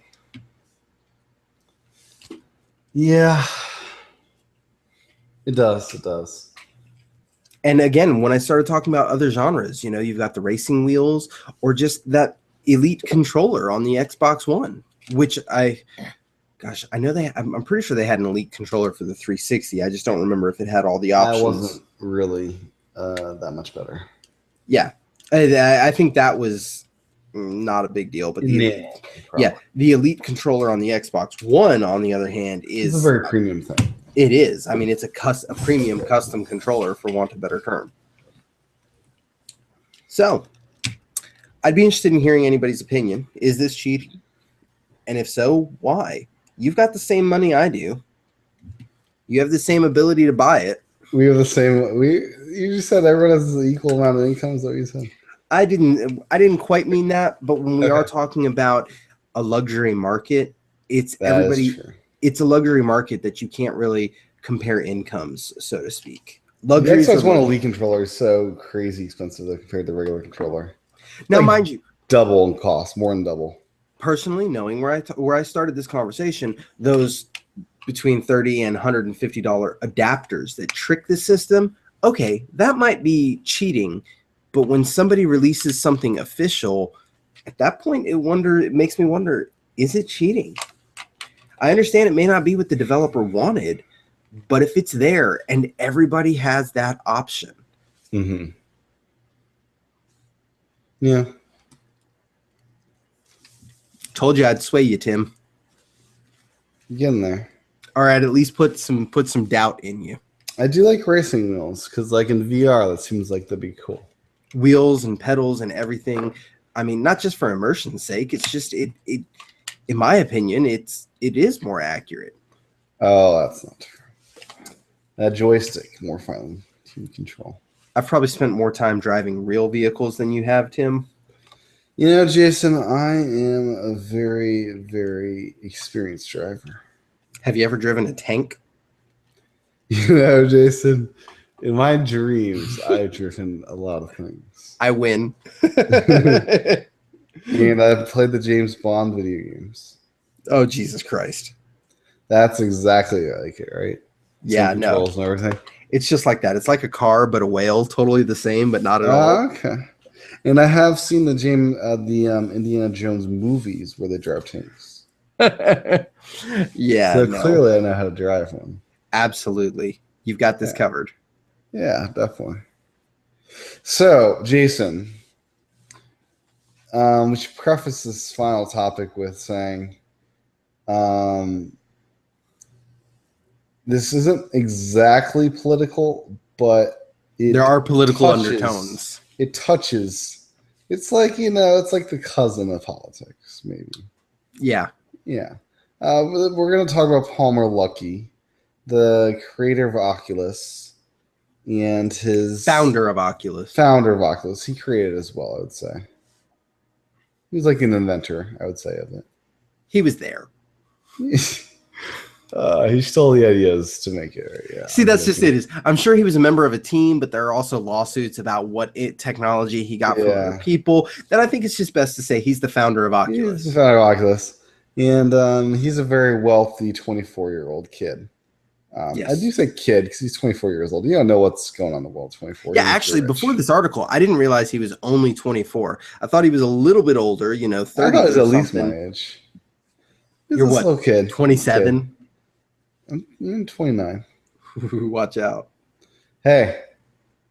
Yeah, it does. It does. And again, when I started talking about other genres, you know, you've got the racing wheels or just that Elite controller on the Xbox One, which I know I'm pretty sure they had an Elite controller for the 360. I just don't remember if it had all the options. That wasn't really that much better. Yeah, I think that was not a big deal. But the Elite controller on the Xbox One, on the other hand, is a very premium thing. It is. I mean, it's a premium custom controller, for want of a better term. So, I'd be interested in hearing anybody's opinion. Is this cheating? And if so, why? You've got the same money I do. You have the same ability to buy it. We have the same. You just said everyone has the equal amount of income. Is that what you said? I didn't quite mean that, but when we are Okay. talking about a luxury market, it's That is everybody. true. It's a luxury market that you can't really compare incomes, so to speak. The Luxuries are Xbox One luxury. Elite controller is so crazy expensive though, compared to the regular controller. Now, Like mind you, double in cost, more than double. personally, knowing where I started this conversation, those between $30 and $150 adapters that trick the system, okay, that might be cheating. But when somebody releases something official, at that point, it makes me wonder, is it cheating? I understand it may not be what the developer wanted, but if it's there and everybody has that option. Mm-hmm. Yeah. Told you I'd sway you, Tim. Getting there. Or I'd at least put some doubt in you. I do like racing wheels because, like in VR, that seems like that'd be cool. Wheels and pedals and everything. I mean, not just for immersion's sake. It's just it. In my opinion, it is more accurate. Oh, that's not true. That joystick more fun to control. I've probably spent more time driving real vehicles than you have, Tim. You know, Jason, I am a very, very experienced driver. Have you ever driven a tank? You know, Jason, in my dreams, I've driven a lot of things. I win. And I've played the James Bond video games. Oh, Jesus Christ. That's exactly like it, right? Yeah, Same no. controls and everything. It's just like that. It's like a car, but a whale. Totally the same, but not at all. Okay. And I have seen the Indiana Jones movies where they drive tanks. Yeah, So no. clearly I know how to drive one. Absolutely. You've got this covered. Yeah, definitely. So, Jason, we should preface this final topic with saying this isn't exactly political, but There are political touches, undertones. It touches. It's like, it's like the cousin of politics, maybe. Yeah. Yeah. We're going to talk about Palmer Luckey, the creator of Oculus, and his Founder of Oculus. He created it as well, I would say. He was like an inventor, I would say, of it. He was there. He stole the ideas to make it. Right? Yeah. See, that's just it. I'm sure he was a member of a team, but there are also lawsuits about what technology he got from other people. That I think it's just best to say he's the founder of Oculus. He's the founder of Oculus. And he's a very wealthy 24-year-old kid. Yes. I do say kid because he's 24 years old. You don't know what's going on in the world 24. Yeah, actually, before this article, I didn't realize he was only 24. I thought he was a little bit older, 30 I thought he was at least my age. You're what, little kid? 27? I'm 29. Watch out. Hey,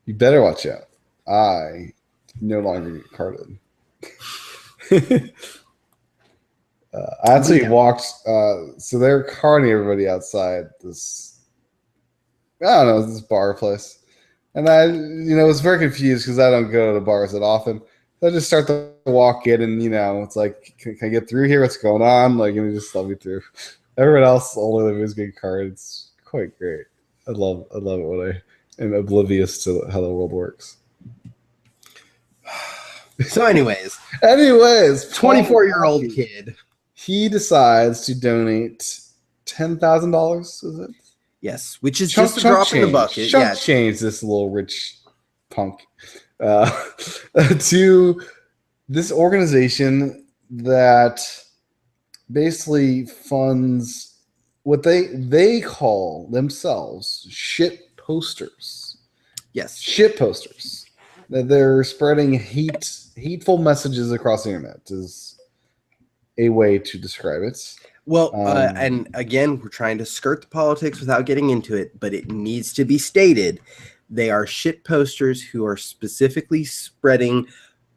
you better watch out. I no longer get carded. I actually walked, so they're carding everybody outside this, I don't know, this bar place. And I, was very confused because I don't go to the bars that often. So I just start to walk in and, it's like, can I get through here? What's going on? Like, and just let me through. Everyone else, only the getting carded. It's quite great. I love it when I am oblivious to how the world works. So anyways, 24-year-old kid. He decides to donate $10,000. Is it? Yes, which is just a drop in the bucket. Chunk change, this little rich punk, to this organization that basically funds what they call themselves shit posters. Yes, shit posters. That they're spreading hateful messages across the internet is a way to describe it. Well, and again, we're trying to skirt the politics without getting into it, but it needs to be stated. They are shit posters who are specifically spreading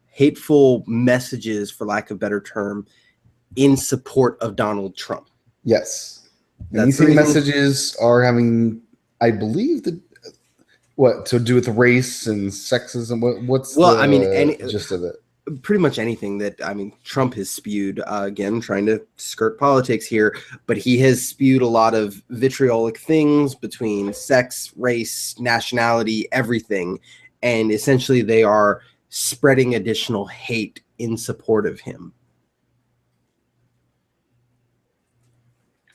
hateful messages, for lack of a better term, in support of Donald Trump. Yes. And these messages are having, I believe, what to do with race and sexism. What's the gist of it? pretty much anything that, I mean, Trump has spewed, again, trying to skirt politics here, but he has spewed a lot of vitriolic things between sex, race, nationality, everything. And essentially they are spreading additional hate in support of him.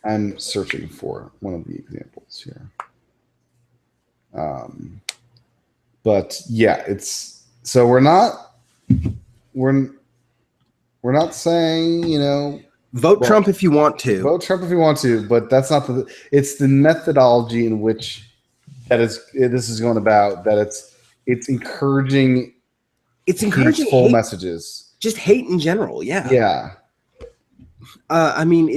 I'm searching for one of the examples here. But yeah, it's so we're not saying, Vote Trump if you want to. Vote Trump if you want to, but that's not it's the methodology in which this is going about, that it's encouraging hateful messages. Just hate in general, yeah. Yeah. I mean,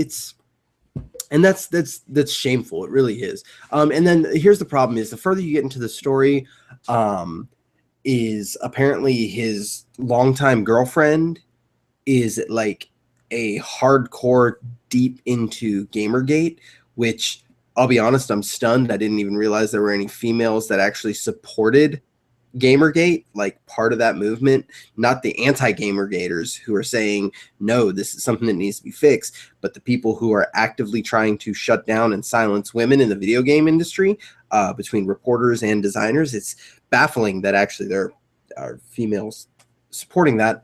and that's shameful. It really is. And then here's the problem: is the further you get into the story, is apparently his longtime girlfriend is like a hardcore deep into Gamergate, which I'll be honest, I'm stunned. I didn't even realize there were any females that actually supported Gamergate, like part of that movement, not the anti-Gamergaters who are saying, no, this is something that needs to be fixed, but the people who are actively trying to shut down and silence women in the video game industry, between reporters and designers. It's baffling that actually there are females supporting that,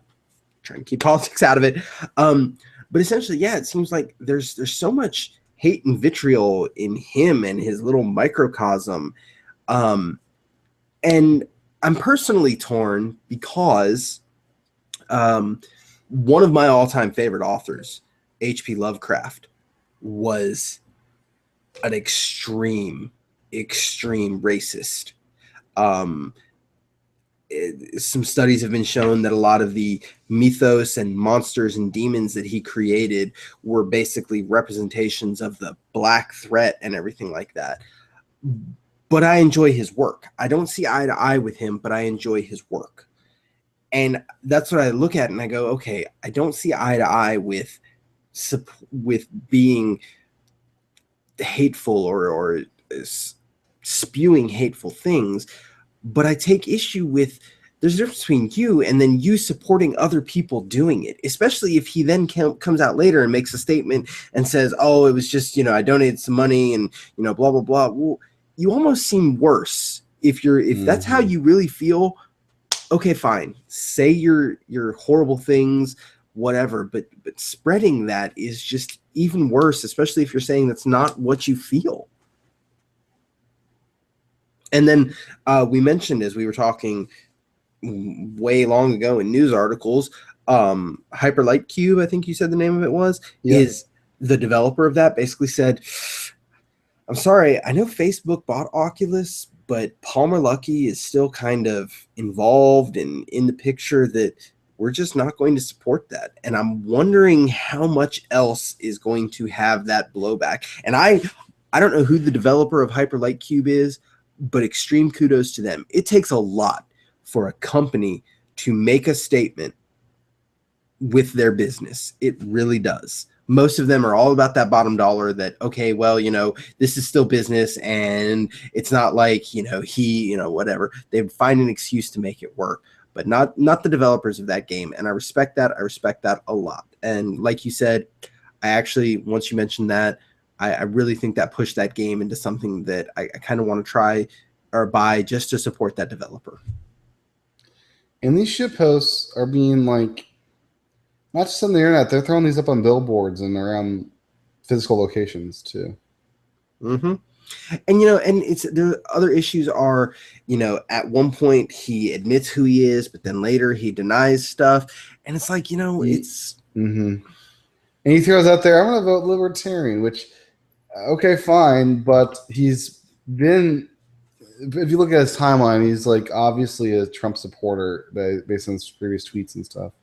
trying to keep politics out of it. But essentially, yeah, it seems like there's so much hate and vitriol in him and his little microcosm. And I'm personally torn because one of my all-time favorite authors, H.P. Lovecraft, was an extreme racist. Some studies have been shown that a lot of the mythos and monsters and demons that he created were basically representations of the black threat and everything like that. But I enjoy his work. I don't see eye to eye with him, but I enjoy his work. And that's what I look at and I go, okay, I don't see eye to eye with being hateful or spewing hateful things, but I take issue with there's a difference between you and then you supporting other people doing it, especially if he then comes out later and makes a statement and says, oh, it was just, I donated some money and, blah, blah, blah. Well, you almost seem worse if that's how you really feel. Okay, fine. Say your horrible things, whatever, but spreading that is just even worse, especially if you're saying that's not what you feel. And then we mentioned, as we were talking way long ago in news articles, Hyper Light Cube, I think you said the name of it was, is the developer of that, basically said, I'm sorry, I know Facebook bought Oculus, but Palmer Luckey is still kind of involved and in the picture, that we're just not going to support that. And I'm wondering how much else is going to have that blowback. And I don't know who the developer of Hyper Light Cube is, but extreme kudos to them. It takes a lot for a company to make a statement with their business. It really does. Most of them are all about that bottom dollar, that, okay, well, this is still business and it's not like, whatever. They find an excuse to make it work, but not the developers of that game. And I respect that. I respect that a lot. And like you said, I actually, once you mentioned that, I really think that pushed that game into something that I kind of want to try or buy just to support that developer. And these shitposts are being not just on the internet, they're throwing these up on billboards and around physical locations too. Mm-hmm. And and the other issues are, at one point he admits who he is, but then later he denies stuff, and it's like, it's. Mm-hmm. And he throws out there, I'm going to vote libertarian, which, okay, fine, but he's been. If you look at his timeline, he's obviously a Trump supporter based on his previous tweets and stuff.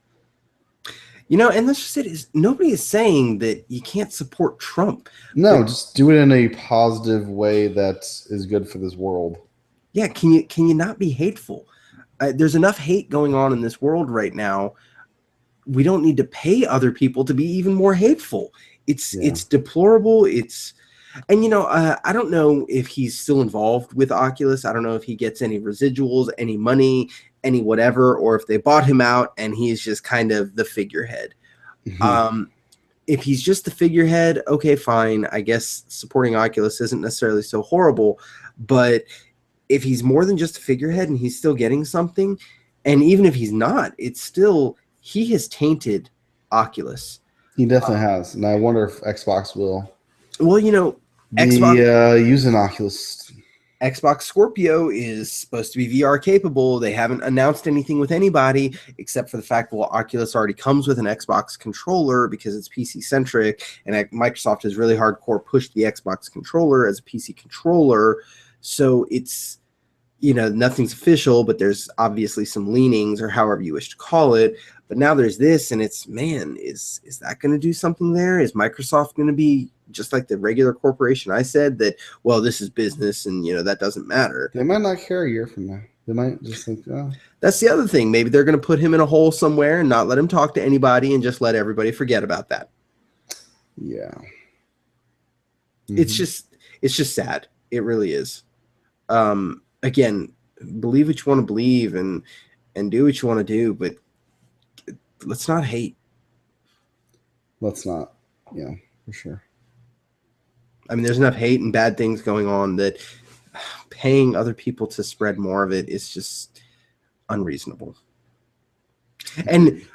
And that's just it. Is nobody is saying that you can't support Trump. No, just do it in a positive way that is good for this world. Yeah, can you not be hateful? There's enough hate going on in this world right now. We don't need to pay other people to be even more hateful. It's deplorable. And I don't know if he's still involved with Oculus. I don't know if he gets any residuals, any money, any whatever, or if they bought him out and he's just kind of the figurehead. If he's just the figurehead, okay, fine. I guess supporting Oculus isn't necessarily so horrible, but if he's more than just a figurehead and he's still getting something, and even if he's not, it's still, he has tainted Oculus. He definitely has, and I wonder if Xbox will. Well, be using Oculus. Xbox Scorpio is supposed to be VR capable. They haven't announced anything with anybody except for the fact, well, Oculus already comes with an Xbox controller because it's PC centric, and Microsoft has really hardcore pushed the Xbox controller as a PC controller. So it's, nothing's official, but there's obviously some leanings, or however you wish to call it. But now there's this, and it's, man, is that going to do something there? Is Microsoft going to be just like the regular corporation I said that, well, this is business and, that doesn't matter? They might not care a year from now. They might just think, oh. That's the other thing. Maybe they're going to put him in a hole somewhere and not let him talk to anybody and just let everybody forget about that. Yeah. It's just sad. It really is. Again, believe what you want to believe and do what you want to do, but let's not hate. Let's not. Yeah, for sure. I mean, there's enough hate and bad things going on that paying other people to spread more of it is just unreasonable. And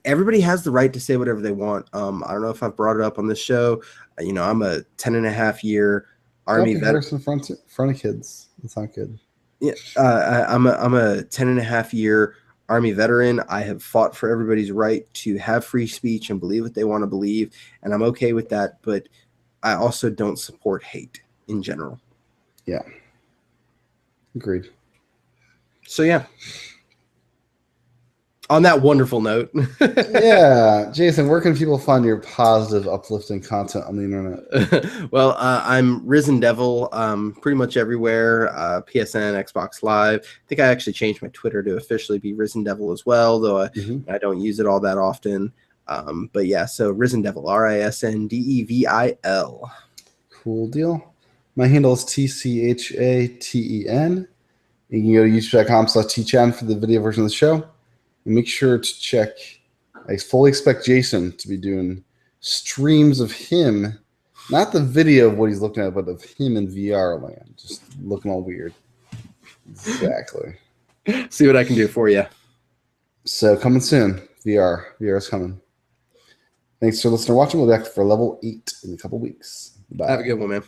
everybody has the right to say whatever they want. I don't know if I've brought it up on this show. I'm a 10.5-year Army veteran. In front of kids. That's not good. Yeah, I'm a 10.5-year Army veteran. I have fought for everybody's right to have free speech and believe what they want to believe, and I'm okay with that. But I also don't support hate in general. Yeah. Agreed. So yeah. On that wonderful note. Yeah. Jason, where can people find your positive, uplifting content on the internet? Well, I'm Risen Devil pretty much everywhere. PSN, Xbox Live. I think I actually changed my Twitter to officially be Risen Devil as well, though I don't use it all that often. But yeah, so Risen Devil, RISNDEVIL. Cool deal. My handle is TCHATEN. You can go to youtube.com/TChan for the video version of the show. And make sure to check. I fully expect Jason to be doing streams of him, not the video of what he's looking at, but of him in VR land, just looking all weird. Exactly. See what I can do for you. So coming soon, VR. VR is coming. Thanks for listening or watching. We'll be back for level 8 in a couple weeks. Bye. Have a good one, man.